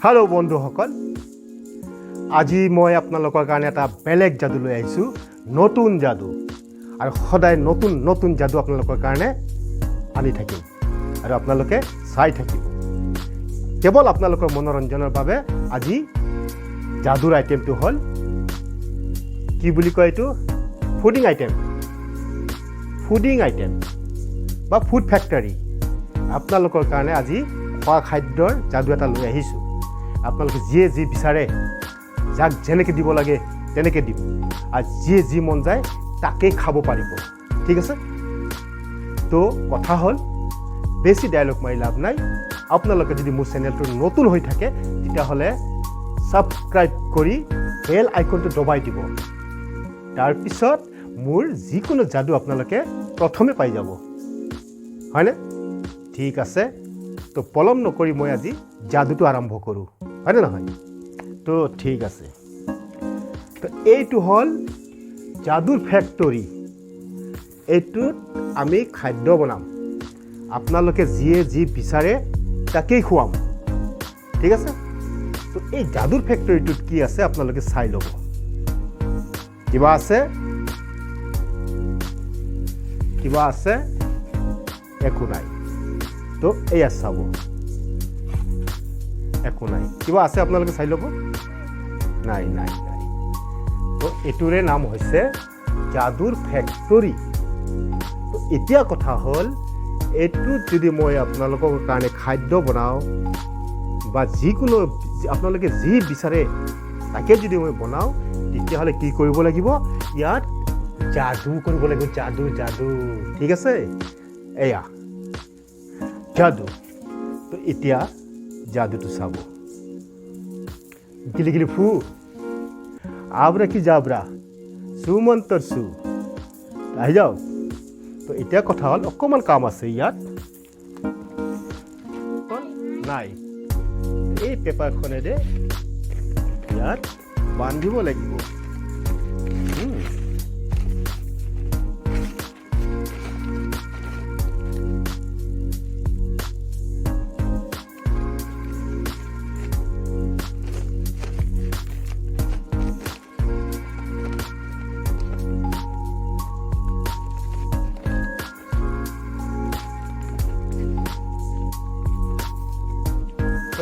hello बंधुসকল আজি মই আপোনালোকৰ কাৰণে এটা বেলেগ যাদু লৈ আহিছো নতুন যাদু আৰু সদায় নতুন নতুন যাদু আপোনালোকৰ কাৰণে আনি থাকিম আৰু আপোনালোকে চাই থাকিব কেৱল আপোনালোকৰ মনোৰঞ্জনৰ বাবে আজি যাদুৰ আইটেমটো হল কি বুলি কয় এটো ফুডিং আইটেম বা ফুড ফ্যাক্টরি আপোনালোকৰ কাৰণে আজি খোৱা খাদ্যৰ যাদু এটা লৈ আহিছো আপোনালোকে যিয়ে যি বিচাৰে যাক যেনেকৈ দিব লাগে তেনেকৈ দিম আৰু যিয়ে যি মন যায় তাকে খাব পাৰিব ঠিক আছে তো কথা হল বেছি ডায়লগ মাৰি লাভ নাই আপোনালোকে যদি মোৰ চেনেলটো নতুন হৈ থাকে তেতিয়াহ'লে সাবস্ক্ৰাইব কৰি বেল আইকনটো দবাই দিব তাৰ পিছত মোৰ যিকোনো যাদু আপোনালোকে প্ৰথমে পাই যাব হয়নে ঠিক আছে তো পলম নকৰি মই আজি যাদুটো আৰম্ভ কৰো হয়নে নহয় তো ঠিক আছে তো এইটো হল যাদুৰ ফ্যাক্টৰি এইটোত আমি খাদ্য বনাম আপোনালোকে যিয়ে যি বিচাৰে তাকেই খুৱাম ঠিক আছে তো এই যাদুৰ ফ্যাক্টরিটোত কি আছে আপোনালোকে চাই ল'ব কিবা আছে একো নাই তো এয়া চাব একো নাই কিবা আছে আপোনালোকে চাই ল'ব নাই তো এটোৰে নাম হৈছে যাদুৰ ফ্যাক্টৰি তো এতিয়া কথা হল এটো যদি মই আপোনালোকৰ কাৰণে খাদ্য বনাও বা যিকোনো আপোনালোকে যি বিচাৰে তাকে যদি মই বনাও তেতিয়াহ'লে কি কৰিব লাগিব ইয়াত যাদু কৰিব লাগিব যাদু ঠিক আছে এয়া যাদু তো এতিয়া যাদুটো চাব গিলি ফু আবরা কি যাবরা সুমন্তর সু আহি যাও তো এতিয়া কথা হল অকমান কাম আছে ইয়াত নাই এই পেপাৰখনেৰে ইয়াত বান্ধিব লাগিব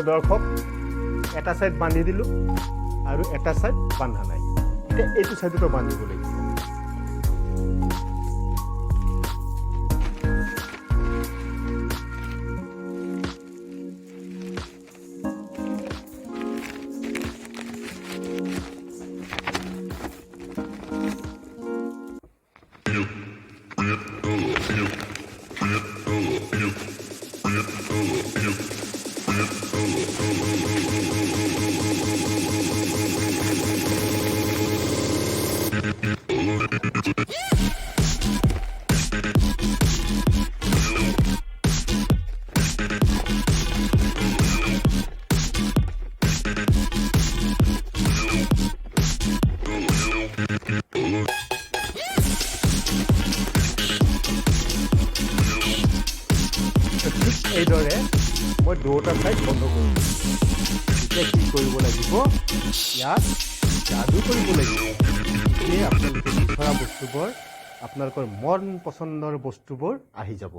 দৰ্শক এটা সাইড বান্ধি দিলো আৰু এটা সাইড বান্ধা নাই এটা এইটো সাইডটো বান্ধিব লাগিব এইদৰে মই দুটা সাইড বন্ধ কৰিম এতিয়া কি কৰিব লাগিব ইয়াত যাদু কৰিব লাগিব এই আপোনালোকে বিচৰা বস্তুবোৰ আপোনালোকৰ মন পছন্দৰ বস্তুবোৰ আহি যাব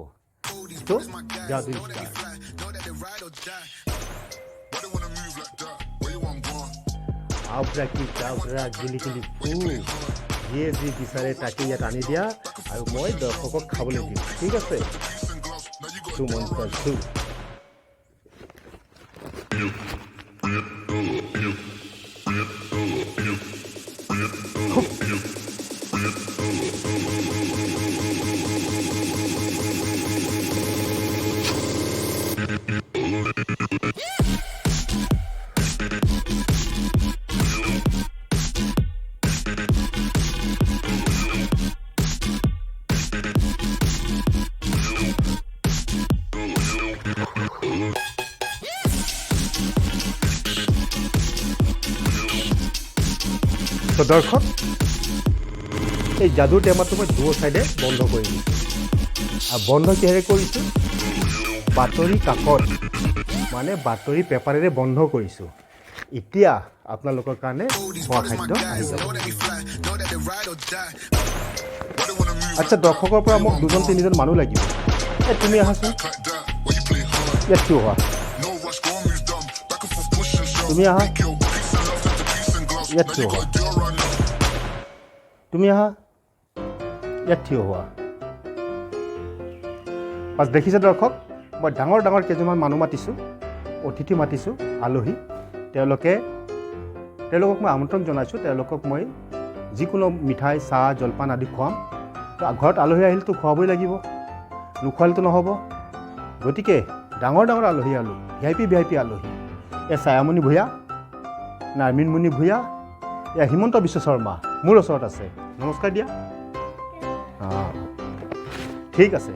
তো যাদু আবৰা কি চাবৰা গিলি ফু যিয়ে যি বিচাৰে তাকে ইয়াত আনি দিয়া আৰু মই দৰ্শকক খাবলৈ দিম ঠিক আছে সুমন্তৰ সু তো দৰ্শক এই যাদুৰ টেমাটো মই দুও সাইডে বন্ধ কৰি দিছোঁ আৰু বন্ধ কিহেৰে কৰিছোঁ বাতৰি কাকত মানে বাতৰি পেপাৰেৰে বন্ধ কৰিছোঁ এতিয়া আপোনালোকৰ কাৰণে খোৱা খাদ্য আহি যাব আচ্ছা দৰ্শকৰ পৰা মোক দুজন তিনিজন মানুহ লাগিব এই তুমি আহাচোন ইয়াত কিয় হোৱা তুমি আহা ইয়াত থিয় হোৱা তুমি আহা ইয়াত থিয় হোৱা পাছ দেখিছে দৰ্শক মই ডাঙৰ ডাঙৰ কেইজনমান মানুহ মাতিছোঁ অতিথি মাতিছোঁ আলহী তেওঁলোকক মই আমন্ত্ৰণ জনাইছোঁ তেওঁলোকক মই যিকোনো মিঠাই চাহ জলপান আদি খুৱাম ঘৰত আলহী আহিলেতো খুৱাবই লাগিব নোখোৱালেতো নহ'ব গতিকে ডাঙৰ ডাঙৰ আলহী ভি আই পি আলহী এয়া ছায়ামণি ভূঞা নাৰ্মিনমণি ভূঞা এয়া হিমন্ত বিশ্ব শৰ্মা মোৰ ওচৰত আছে নমস্কাৰ দিয়া ঠিক আছে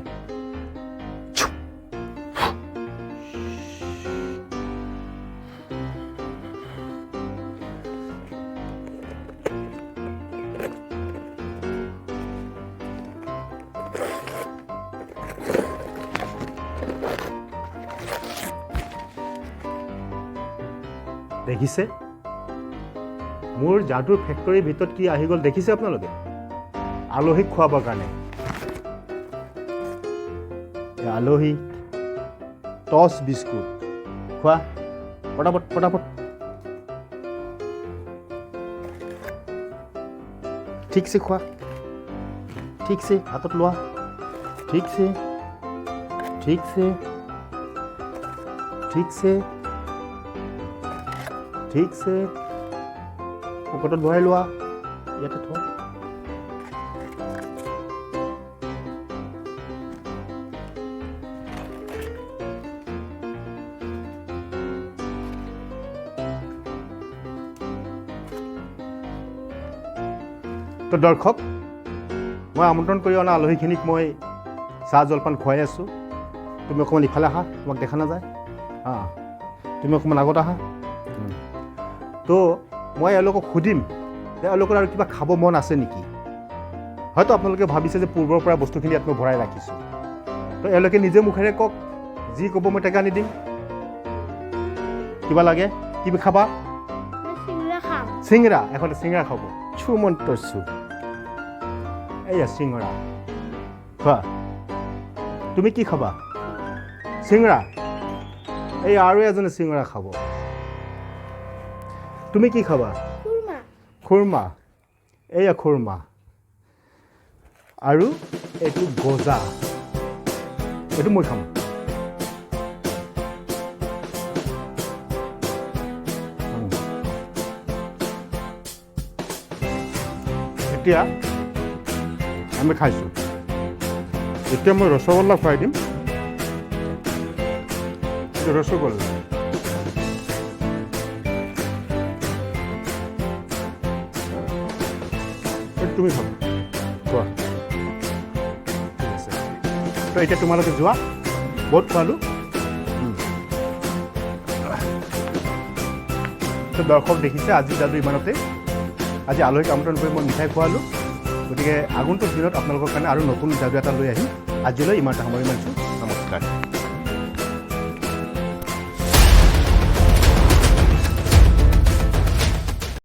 দেখিছে মোৰ যাদুৰ ফেক্টৰীৰ ভিতৰত কি আহি গ'ল দেখিছে আপোনালোকে আলহীক খুৱাবৰ কাৰণে আলহী টছ বিস্কুট খোৱা পটাপট পটাপট ঠিকছে খোৱা ঠিকছে হাতত লোৱা ঠিকছে ঠিকছে ঠিকছে ঠিকছে পকেটত ভৰাই লোৱা ইয়াতে থোৱা তো দৰ্শক মই আমন্ত্ৰণ কৰি অনা আলহীখিনিক মই চাহ জলপান খুৱাই আছোঁ তুমি অকণমান ইফালে আহা তোমাক দেখা নাযায় তুমি অকণমান আগত আহা তো মই এওঁলোকক সুধিম যে এওঁলোকৰ আৰু কিবা খাব মন আছে নেকি হয়তো আপোনালোকে ভাবিছে যে পূৰ্বৰ পৰা বস্তুখিনি ইয়াত মই ভৰাই ৰাখিছোঁ তো এওঁলোকে নিজে মুখেৰে কওক যি ক'ব মই তাকে আনি দিম কিবা লাগে কি খাবা চিঙৰা এখন চিঙৰা খাব চু এয়া চিঙৰা খোৱা তুমি কি খাবা চিঙৰা এই আৰু এজনে চিঙৰা খাব তুমি কি খাবা খুৰমা এয়া খুৰমা আৰু এইটো গজা এইটো মই খাম এতিয়া আমি খাইছোঁ এতিয়া মই ৰসগোল্লা খুৱাই দিম ৰসগোল্লা তুমি খাবা কোৱা ঠিক আছে তো এতিয়া তোমালোকে যোৱা বহুত খোৱালোঁ তো দৰ্শক দেখিছে আজি যাদু ইমানতে আজি আলহীক আমন্ত্ৰণ কৰি মই মিঠাই খোৱালোঁ গতিকে আগন্তুক দিনত আপোনালোকৰ কাৰণে আৰু নতুন যাদু এটা লৈ আহিম আজিলৈ ইমানটা সময় মানিছোঁ নমস্কাৰ